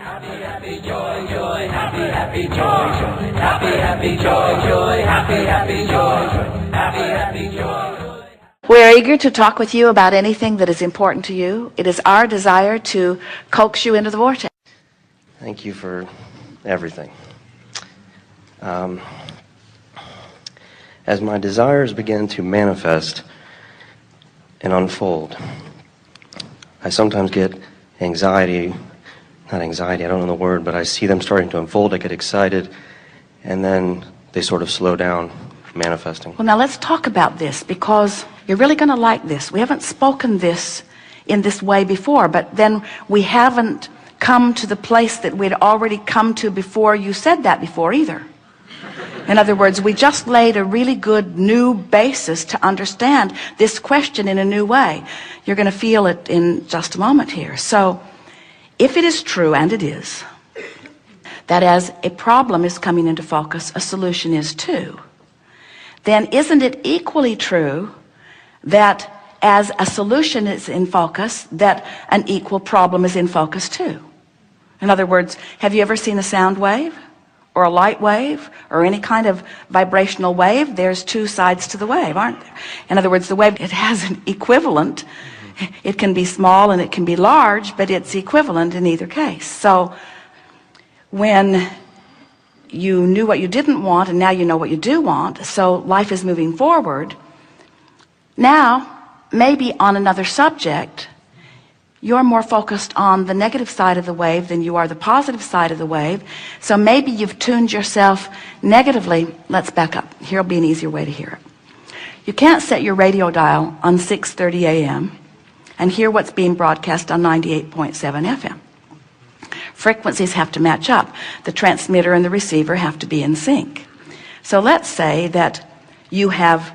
Happy, happy, joy, joy, happy, happy, joy, joy, happy, happy, joy, joy, happy, happy, joy, joy, happy, happy, joy. We're eager to talk with you about anything that is important to you. It is our desire to coax you into the vortex. Thank you for everything. As my desires begin to manifest and unfold, I sometimes get anxiety. Not anxiety, I don't know the word, but I see them starting to unfold, I get excited, and then they sort of slow down from manifesting. Well, now let's talk about this, because you're really going to like this. We haven't spoken this in this way before, but then we haven't come to the place that we'd already come to before you said that before either. In other words, we just laid a really good new basis to understand this question in a new way. You're going to feel it in just a moment here. So, if it is true, and it is, that as a problem is coming into focus, a solution is too, then isn't it equally true that as a solution is in focus, that an equal problem is in focus too? In other words, have you ever seen a sound wave or a light wave or any kind of vibrational wave? There's two sides to the wave, aren't there? In other words, the wave, it has an equivalent. It can be small and it can be large, but it's equivalent in either case. So when you knew what you didn't want and now you know what you do want, so life is moving forward. Now, maybe on another subject, you're more focused on the negative side of the wave than you are the positive side of the wave. So maybe you've tuned yourself negatively. Let's back up. Here'll be an easier way to hear it. You can't set your radio dial on 6:30 a.m. and hear what's being broadcast on 98.7 FM. Frequencies have to match up. The transmitter and the receiver have to be in sync. So let's say that you have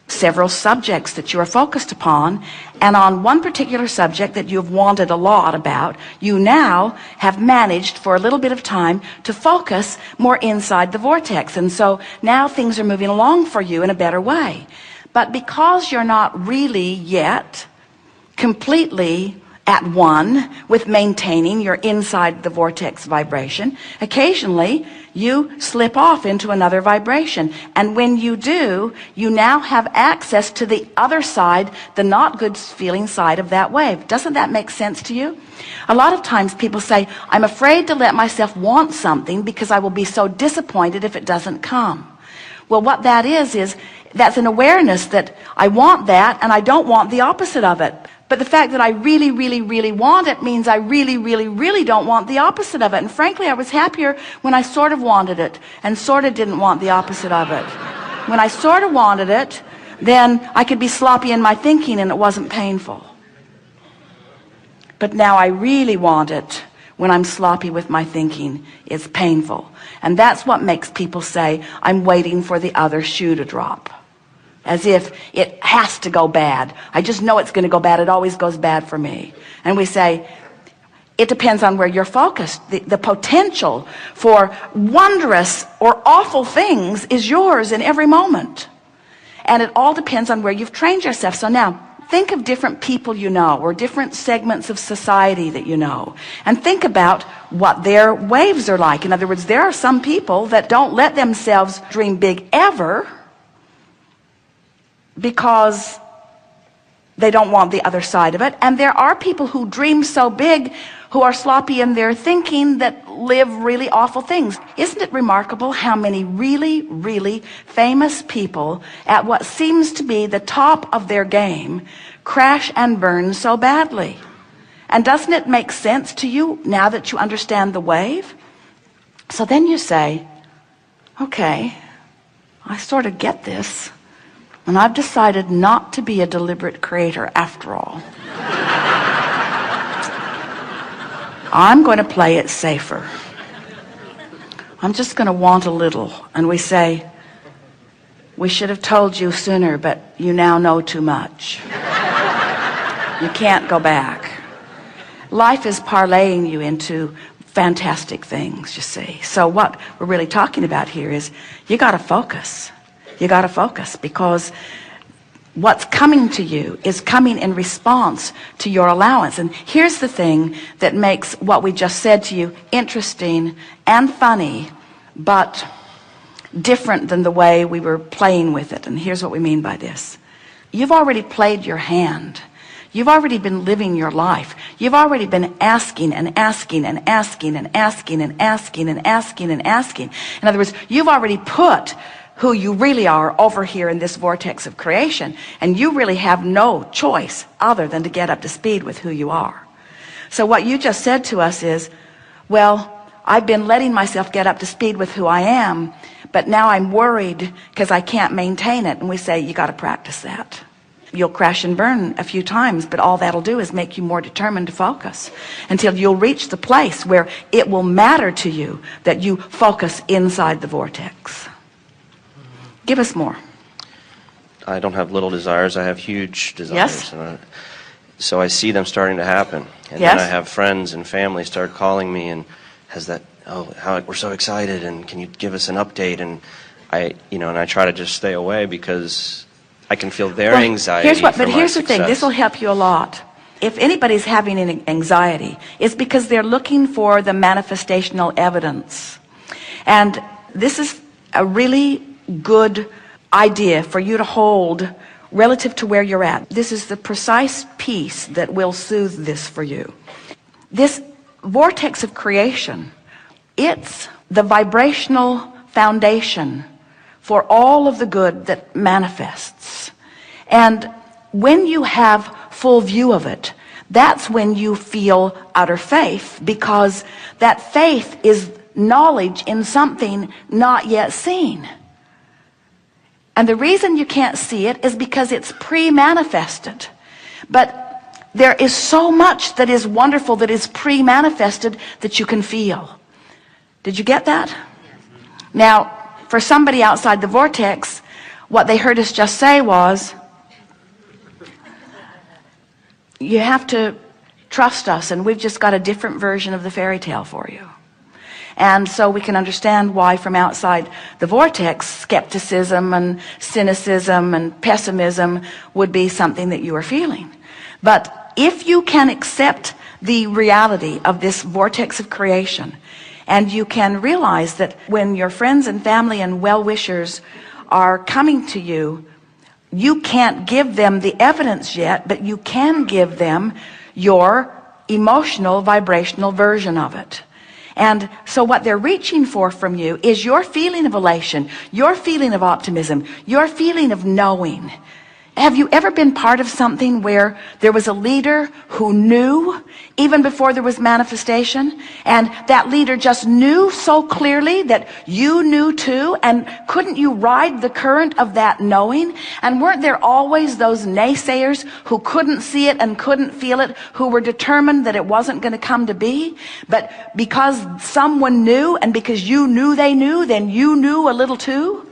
several subjects that you are focused upon, and on one particular subject that you've wanted a lot about, you now have managed for a little bit of time to focus more inside the vortex, and so now things are moving along for you in a better way. But because you're not really yet completely at one with maintaining your inside the vortex vibration, occasionally you slip off into another vibration, and when you do, you now have access to the other side, the not good feeling side of that wave. Doesn't that make sense to you? A lot of times people say, I'm afraid to let myself want something because I will be so disappointed if it doesn't come. Well, what that is that's an awareness that I want that and I don't want the opposite of it. But the fact that I really, really, really want it means I really, really, really don't want the opposite of it. And frankly, I was happier when I sort of wanted it and sort of didn't want the opposite of it. When I sort of wanted it, then I could be sloppy in my thinking and it wasn't painful. But now I really want it. When I'm sloppy with my thinking, it's painful. And that's what makes people say, I'm waiting for the other shoe to drop. As if it has to go bad. I just know it's going to go bad. It always goes bad for me. And we say, it depends on where you're focused. The potential for wondrous or awful things is yours in every moment. And it all depends on where you've trained yourself. So now, think of different people you know, or different segments of society that you know, and think about what their waves are like. In other words, there are some people that don't let themselves dream big ever, because they don't want the other side of it. And there are people who dream so big, who are sloppy in their thinking, that live really awful things. Isn't it remarkable how many really, really famous people at what seems to be the top of their game crash and burn so badly? And doesn't it make sense to you now that you understand the wave? So then you say, okay, I sort of get this. And I've decided not to be a deliberate creator after all. I'm going to play it safer. I'm just going to want a little. And we say, we should have told you sooner, but you now know too much. You can't go back. Life is parlaying you into fantastic things, you see. So what we're really talking about here is you got to focus. You got to focus, because what's coming to you is coming in response to your allowance. And here's the thing that makes what we just said to you interesting and funny, but different than the way we were playing with it. And here's what we mean by this. You've already played your hand. You've already been living your life. You've already been asking and asking and asking and asking and asking and asking and asking. In other words, you've already put who you really are over here in this vortex of creation, and you really have no choice other than to get up to speed with who you are. So what you just said to us is, well, I've been letting myself get up to speed with who I am, but now I'm worried because I can't maintain it. And we say, you got to practice that. You'll crash and burn a few times, but all that'll do is make you more determined to focus until you'll reach the place where it will matter to you that you focus inside the vortex. Give us more. I don't have little desires, I have huge desires. Yes. So I see them starting to happen. And Yes. then I have friends and family start calling me and has that, oh, how we're so excited and can you give us an update? And I try to just stay away because I can feel their anxiety. Here's for my here's the thing, success. this will help you a lot. If anybody's having an anxiety, it's because they're looking for the manifestational evidence. And this is a really good idea for you to hold relative to where you're at. This is the precise piece that will soothe this for you. This vortex of creation, it's the vibrational foundation for all of the good that manifests. And when you have full view of it, that's when you feel utter faith, because that faith is knowledge in something not yet seen. And the reason you can't see it is because it's pre-manifested. But there is so much that is wonderful that is pre-manifested that you can feel. Did you get that? Now, for somebody outside the vortex, what they heard us just say was, you have to trust us, and we've just got a different version of the fairy tale for you. And so we can understand why from outside the vortex, skepticism and cynicism and pessimism would be something that you are feeling. But if you can accept the reality of this vortex of creation, and you can realize that when your friends and family and well-wishers are coming to you, you can't give them the evidence yet, but you can give them your emotional, vibrational version of it. And so what they're reaching for from you is your feeling of elation, your feeling of optimism, your feeling of knowing. Have you ever been part of something where there was a leader who knew even before there was manifestation, and that leader just knew so clearly that you knew too, and couldn't you ride the current of that knowing? And weren't there always those naysayers who couldn't see it and couldn't feel it, who were determined that it wasn't going to come to be? But because someone knew, and because you knew they knew, then you knew a little too?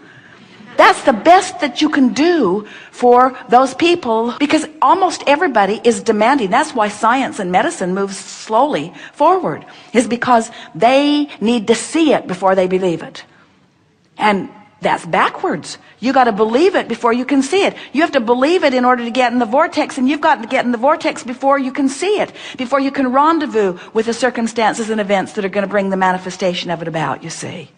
That's the best that you can do for those people, because almost everybody is demanding. That's why science and medicine moves slowly forward, is because they need to see it before they believe it. And that's backwards. You got to believe it before you can see it. You have to believe it in order to get in the vortex, and you've got to get in the vortex before you can see it, before you can rendezvous with the circumstances and events that are going to bring the manifestation of it about, you see.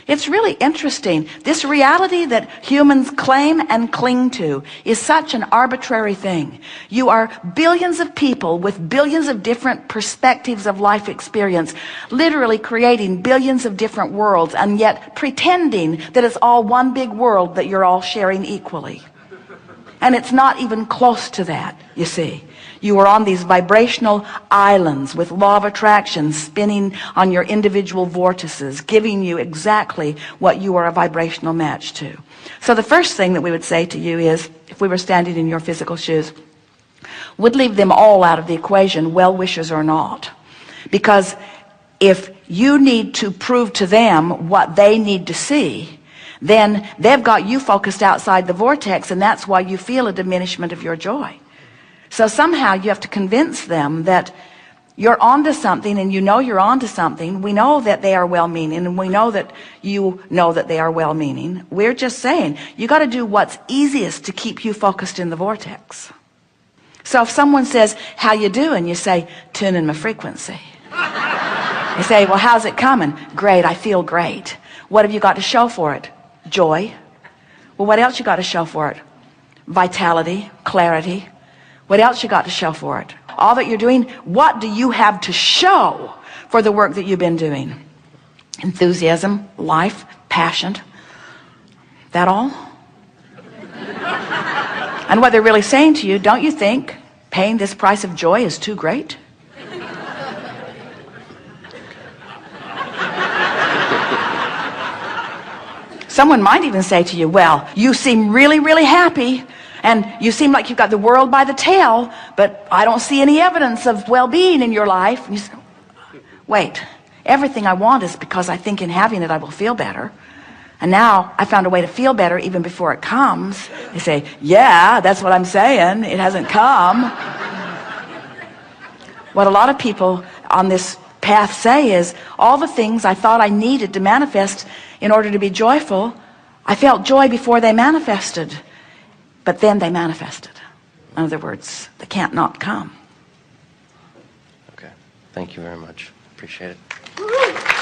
It's really interesting. This reality that humans claim and cling to is such an arbitrary thing. You are billions of people with billions of different perspectives of life experience, literally creating billions of different worlds, and yet pretending that it's all one big world that you're all sharing equally. And it's not even close to that, you see. You are on these vibrational islands with law of attraction spinning on your individual vortices, giving you exactly what you are a vibrational match to. So the first thing that we would say to you is, if we were standing in your physical shoes, would leave them all out of the equation, well-wishers or not. Because if you need to prove to them what they need to see, then they've got you focused outside the vortex, and that's why you feel a diminishment of your joy. So somehow you have to convince them that you're onto something, and you know you're onto something. We know that they are well-meaning, and we know that you know that they are well-meaning. We're just saying, you got to do what's easiest to keep you focused in the vortex. So if someone says, how you doing? You say, tuning my frequency. You say, well, how's it coming? Great, I feel great. What have you got to show for it? Joy. Well, what else you got to show for it? Vitality, clarity. What else you got to show for it? All that you're doing, what do you have to show for the work that you've been doing? Enthusiasm, life, passion. That all? And what they're really saying to you, don't you think paying this price of joy is too great? Someone might even say to you, well, you seem really, really happy, and you seem like you've got the world by the tail, but I don't see any evidence of well-being in your life. And you say, wait, everything I want is because I think in having it I will feel better. And now I found a way to feel better even before it comes. They say, yeah, that's what I'm saying. It hasn't come. What a lot of people on this path say is, all the things I thought I needed to manifest in order to be joyful, I felt joy before they manifested, but then they manifested. In other words, they can't not come. Okay. Thank you very much. Appreciate it.